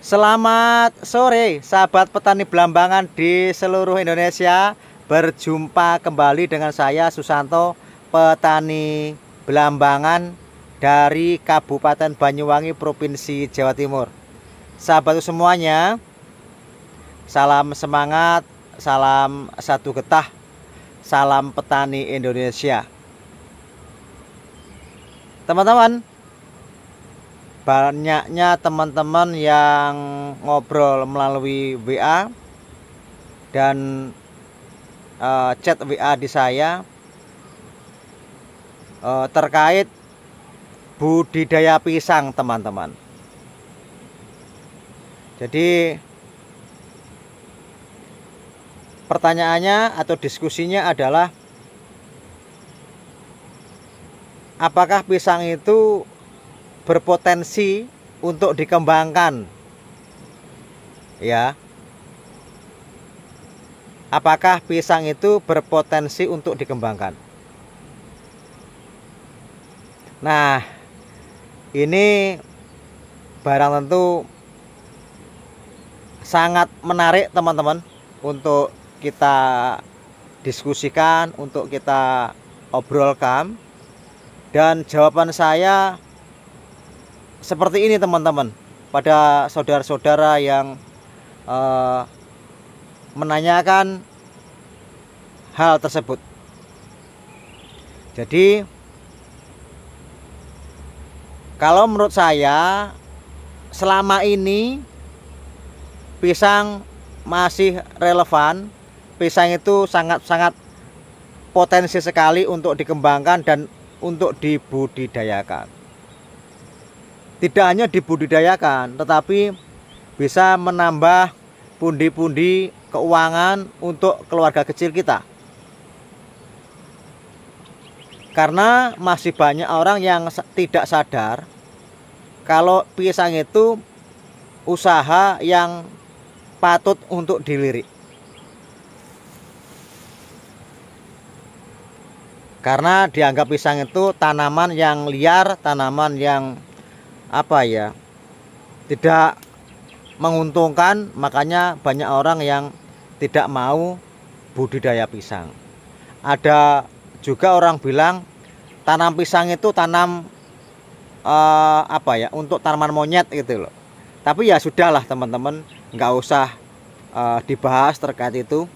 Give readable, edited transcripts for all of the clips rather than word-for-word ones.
Selamat sore sahabat petani belambangan di seluruh Indonesia. Berjumpa kembali dengan saya Susanto, petani belambangan dari Kabupaten Banyuwangi, Provinsi Jawa Timur. Sahabat semuanya, salam semangat, salam satu getah, salam petani Indonesia. Teman-teman, banyaknya teman-teman yang ngobrol melalui WA dan chat WA di saya terkait budidaya pisang, teman-teman. Jadi pertanyaannya atau diskusinya adalah, apakah pisang itu berpotensi untuk dikembangkan? Ya, apakah pisang itu berpotensi untuk dikembangkan? Nah, ini barang tentu sangat menarik teman-teman untuk kita diskusikan, untuk kita obrolkan. Dan jawaban saya seperti ini teman-teman, pada saudara-saudara yang menanyakan hal tersebut. Jadi kalau menurut saya, selama ini pisang masih relevan. Pisang itu sangat-sangat potensi sekali untuk dikembangkan dan untuk dibudidayakan. Tidak hanya dibudidayakan, tetapi bisa menambah pundi-pundi keuangan untuk keluarga kecil kita. Karena masih banyak orang yang tidak sadar kalau pisang itu usaha yang patut untuk dilirik. Karena dianggap pisang itu tanaman yang liar, tanaman yang tidak menguntungkan. Makanya banyak orang yang tidak mau budidaya pisang. Ada juga orang bilang tanam pisang itu tanam untuk tanaman monyet gitu loh. Tapi ya sudahlah teman-teman, nggak usah dibahas terkait itu.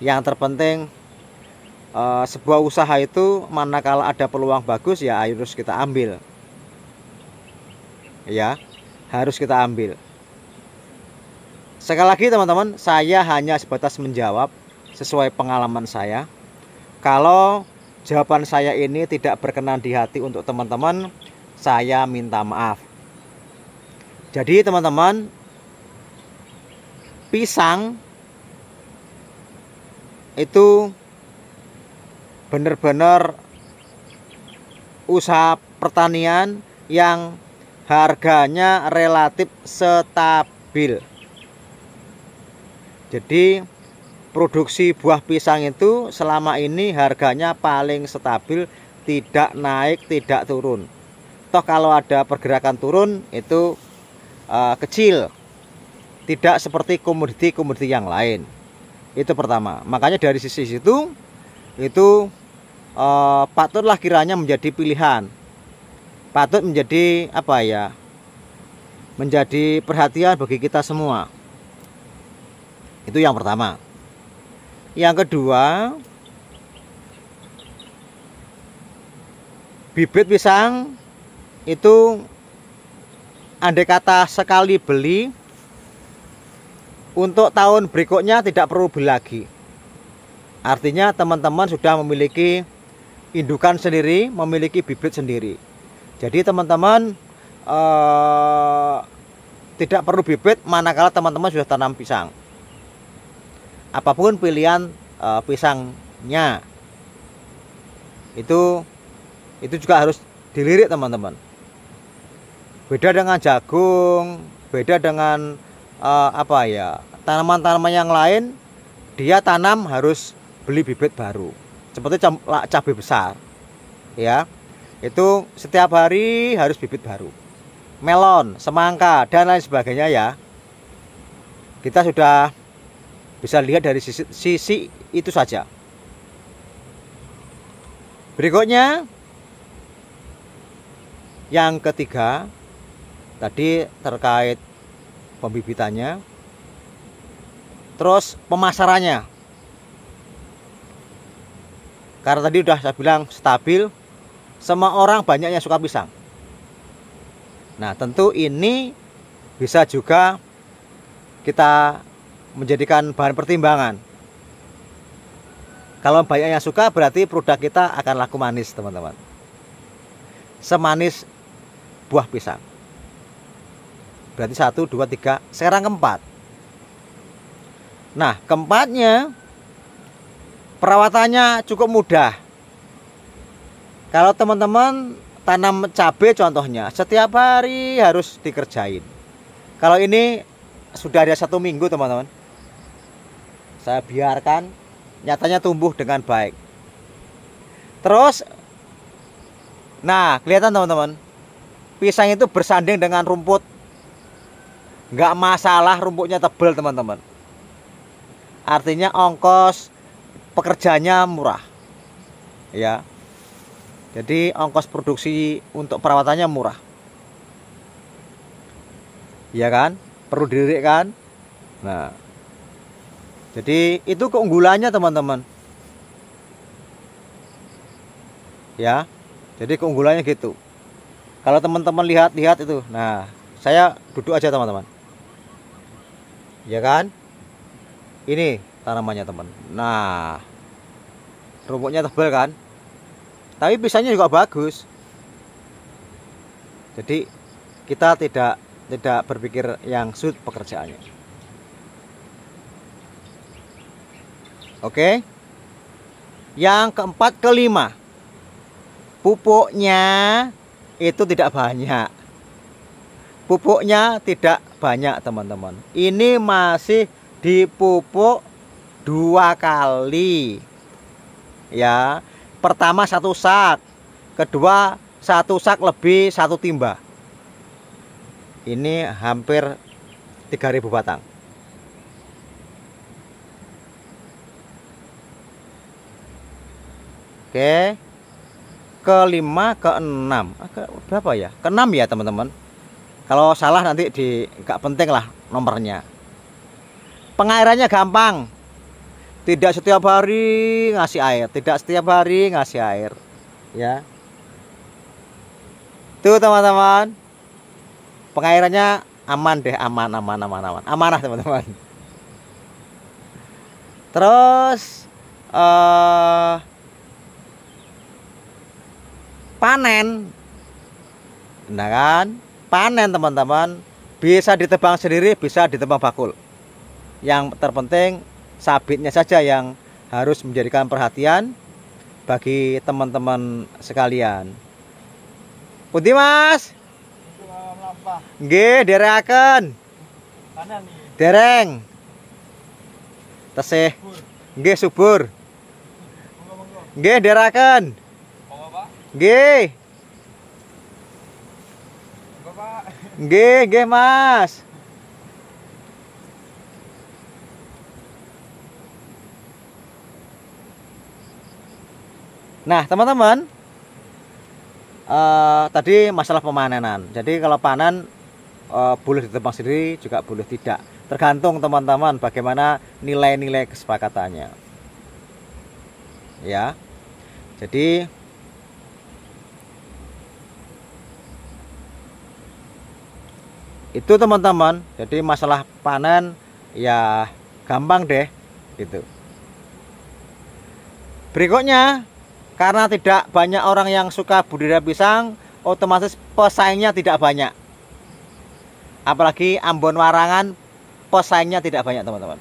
Yang terpenting sebuah usaha itu manakala ada peluang bagus ya harus kita ambil. Ya, harus kita ambil. Sekali lagi teman-teman, saya hanya sebatas menjawab sesuai pengalaman saya. Kalau jawaban saya ini tidak berkenan di hati untuk teman-teman, saya minta maaf. Jadi teman-teman, pisang itu benar-benar usaha pertanian yang harganya relatif stabil. Jadi produksi buah pisang itu selama ini harganya paling stabil, tidak naik, tidak turun. Toh kalau ada pergerakan turun itu kecil, tidak seperti komoditi-komoditi yang lain. Itu pertama. Makanya dari sisi itu patutlah kiranya menjadi pilihan. Patut menjadi menjadi perhatian bagi kita semua. Itu yang pertama. Yang kedua, bibit pisang itu andai kata sekali beli, untuk tahun berikutnya tidak perlu beli lagi. Artinya teman-teman sudah memiliki indukan sendiri, memiliki bibit sendiri. Jadi teman-teman tidak perlu bibit manakala teman-teman sudah tanam pisang. Apapun pilihan pisangnya, itu juga harus dilirik teman-teman. Beda dengan jagung, beda dengan tanaman-tanaman yang lain, dia tanam harus beli bibit baru. Seperti cabai besar, ya. Itu setiap hari harus bibit baru. Melon, semangka, dan lain sebagainya ya. Kita sudah bisa lihat dari sisi itu saja. Berikutnya yang ketiga, tadi terkait pembibitannya, terus pemasarannya. Karena tadi udah saya bilang stabil, semua orang banyak yang suka pisang. Nah, tentu ini bisa juga kita menjadikan bahan pertimbangan. Kalau banyak yang suka, berarti produk kita akan laku manis, teman-teman. Semanis buah pisang. Berarti 1, 2, 3. Sekarang keempat. Nah, keempatnya perawatannya cukup mudah. Kalau teman-teman tanam cabai contohnya, setiap hari harus dikerjain. Kalau ini sudah ada 1 minggu, teman-teman, saya biarkan, nyatanya tumbuh dengan baik. Terus, nah kelihatan teman-teman, pisang itu bersanding dengan rumput. Nggak masalah rumputnya tebal, teman-teman. Artinya ongkos pekerjanya murah, ya. Jadi ongkos produksi untuk perawatannya murah, ya kan? Perlu dilirik kan? Nah, jadi itu keunggulannya, teman-teman. Ya, jadi keunggulannya gitu. Kalau teman-teman lihat itu, nah, saya duduk aja, teman-teman. Ya kan? Ini tanamannya, teman. Nah, rumputnya tebal kan? Tapi pisangnya juga bagus. Jadi kita tidak berpikir yang sulit pekerjaannya. Oke. Yang keempat, kelima, pupuknya itu tidak banyak. Pupuknya tidak banyak, teman-teman. Ini masih dipupuk 2 kali. Ya. Pertama 1 sak, kedua 1 sak lebih 1 timba. Ini hampir 3.000 batang. Oke. Kelima, keenam. Berapa ya? Keenam ya, teman-teman. Kalau salah nanti nggak penting lah nomornya. Pengairannya gampang. Tidak setiap hari ngasih air, tidak setiap hari ngasih air, ya. Tuh, teman-teman. Pengairannya aman deh, amanah, teman-teman. Terus panen. Nah kan, panen, teman-teman, bisa ditebang sendiri, bisa ditebang bakul. Yang terpenting sabitnya saja yang harus menjadikan perhatian bagi teman-teman sekalian. Pundi, Mas? Nggih, derekaken. Dereng. Tesih. Nggih, subur. Nggih, derekaken. Nggih. Nggih, Mas. Nah, teman-teman, tadi masalah pemanenan. Jadi kalau panen boleh ditebang sendiri, juga boleh tidak. Tergantung, teman-teman, bagaimana nilai-nilai kesepakatannya. Ya. Jadi itu, teman-teman. Jadi masalah panen ya gampang deh gitu. Berikutnya, karena tidak banyak orang yang suka budidaya pisang, otomatis pesaingnya tidak banyak. Apalagi Ambon Warangan, pesaingnya tidak banyak, teman-teman.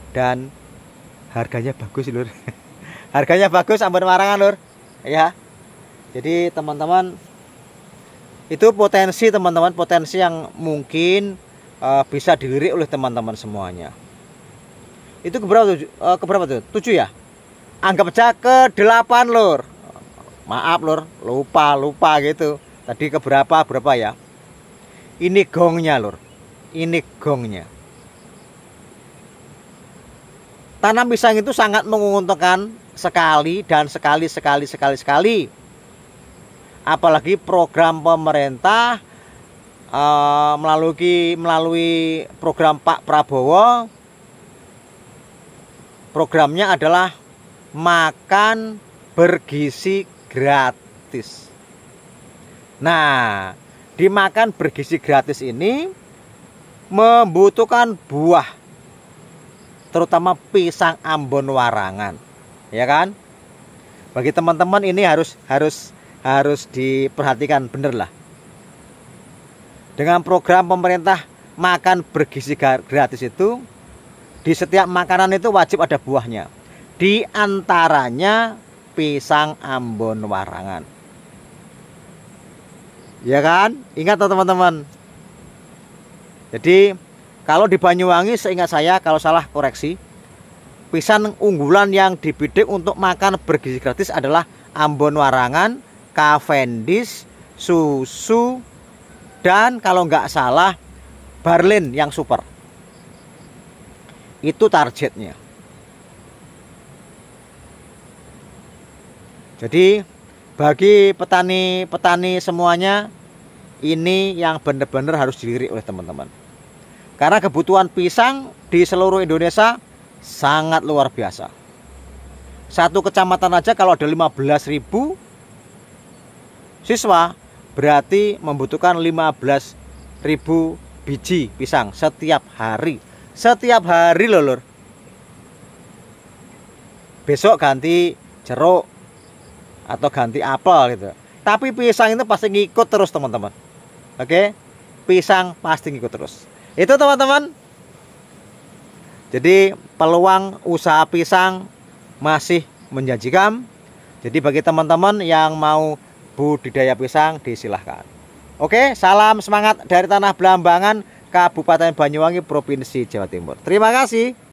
Dan harganya bagus, Lur. Harganya bagus Ambon Warangan, Lur. Ya. Jadi, teman-teman, itu potensi, teman-teman, potensi yang mungkin bisa dilirik oleh teman-teman semuanya. Itu keberapa tuh? 7 ya? Anggap aja ke-8, Lur. Maaf, Lur, lupa gitu. Tadi berapa ya? Ini gongnya, Lur. Ini gongnya. Tanam pisang itu sangat menguntungkan sekali dan sekali. Apalagi program pemerintah melalui program Pak Prabowo. Programnya adalah makan bergizi gratis. Nah, dimakan bergizi gratis ini membutuhkan buah, terutama pisang Ambon Warangan, ya kan? Bagi teman-teman ini harus diperhatikan bener lah. Dengan program pemerintah makan bergizi gratis itu, di setiap makanan itu wajib ada buahnya. Di antaranya pisang Ambon Warangan. Ya kan? Ingat teman-teman. Jadi kalau di Banyuwangi, seingat saya, kalau salah koreksi, pisang unggulan yang dibidik untuk makan bergizi gratis adalah Ambon Warangan, Cavendish, Susu, dan kalau nggak salah Barlin yang super. Itu targetnya. Jadi bagi petani semuanya, ini yang benar-benar harus dilirik oleh teman-teman. Karena kebutuhan pisang di seluruh Indonesia sangat luar biasa. Satu kecamatan aja kalau ada 15.000 siswa, berarti membutuhkan 15.000 biji pisang setiap hari. Setiap hari loh lur. Besok ganti jeruk atau ganti apel gitu. Tapi pisang itu pasti ngikut terus teman-teman. Oke, pisang pasti ngikut terus. Itu teman-teman. Jadi peluang usaha pisang masih menjanjikan. Jadi bagi teman-teman yang mau budidaya pisang, disilahkan. Oke, salam semangat dari Tanah Blambangan, Kabupaten Banyuwangi, Provinsi Jawa Timur. Terima kasih.